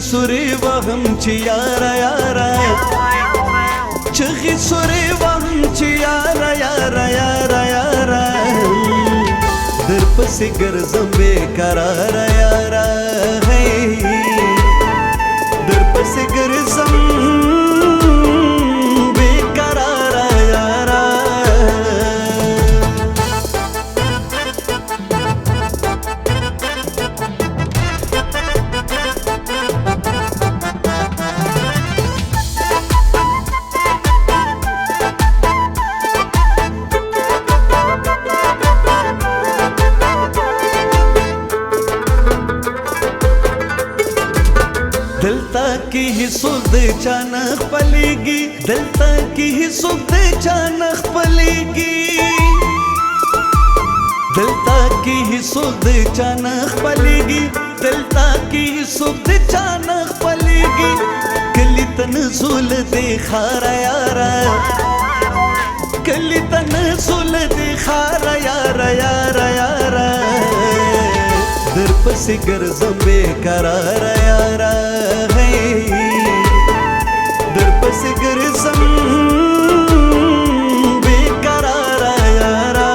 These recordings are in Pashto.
سوري وهم چې یارا یارا چغې سوري وهم چې یارا یارا یارا یارا در پسې ګرځم بېقراره یارا در پسې ګرځم بېقراره یارا دلتا کی هیڅوک د چا نه خپلېږي دلتا کی هیڅوک د چا نه خپلېږي دلتا کی هیڅوک د چا نه خپلېږي دلتا کی هیڅوک د چا نه خپلېږي کلی ته نزول دی خاره یاره کلی ته نزول دی خاره یاره یاره یاره در پسې ګرځم بېقراره یاره در پسې ګرځم بېقراره یاره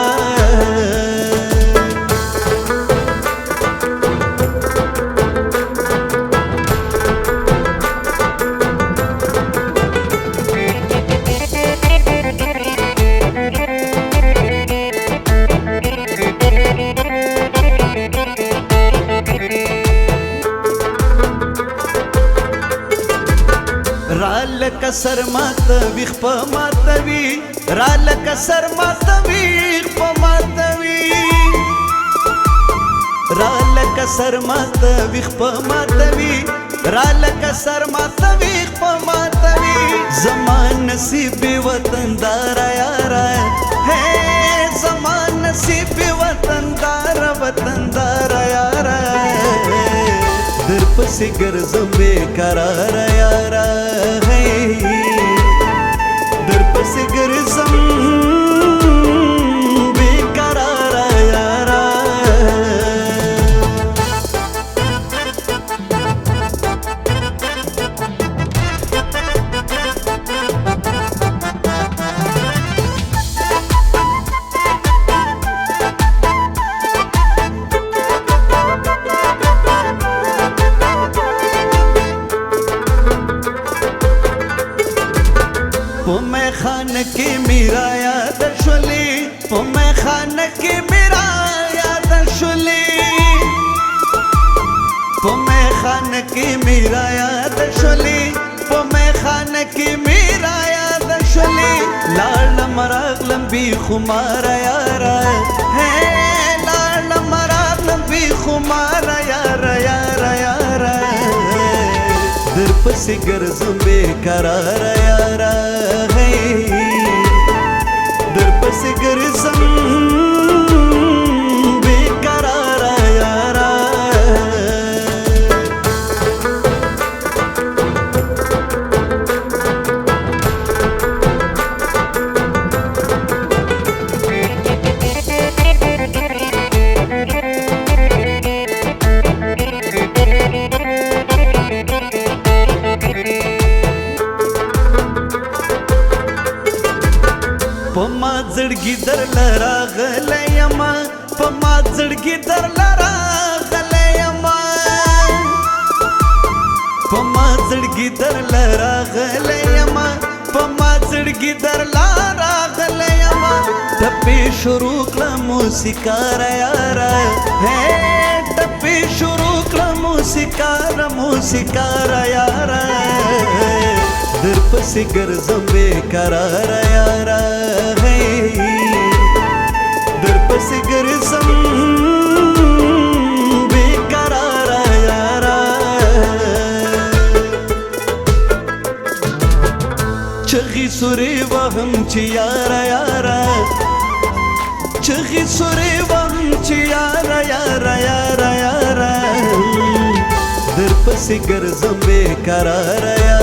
رالکه سر ماته ویښ په ماته وي رالکه سر ماته ویښ په ماته وي رالکه سر ماته ویښ په ماته وي رالکه سر ماته ویښ په ماته وي زما نصیب وطنداره یاره زما نصیب وطنداره وطنداره یاره در پسې ګرځم بېقراره یاره در پسې ګرځم بېقراره یاره خانه کې میرا یاد شولې په مې خانه کې میرا یاد شولې په مې خانه کې میرا یاد شولې په مې خانه کې میرا یاد شولې لاړم راغلم بي خمار یارا لاړم راغلم بي خمار یارا یارا یارا در پسې ګرځم بېقراره یارا در پسې ګرځم بېقراره یاره په ما زړګي درله راغلی یم په ما زړګي درله راغلی یم په ما زړګي درله راغلی یم په ما زړګي درله راغلی یم ټپې شروع کړه موسیقاره یاره ټپې شروع کړه موسیقاره موسیقاره یاره در پسې ګرځم بېقراره یاره در پسې ګرځم بېقراره یاره چغې سوري وهم چې یاره یاره چغې سوري وهم چې یاره یاره یاره یاره در پسې ګرځم بېقراره یاره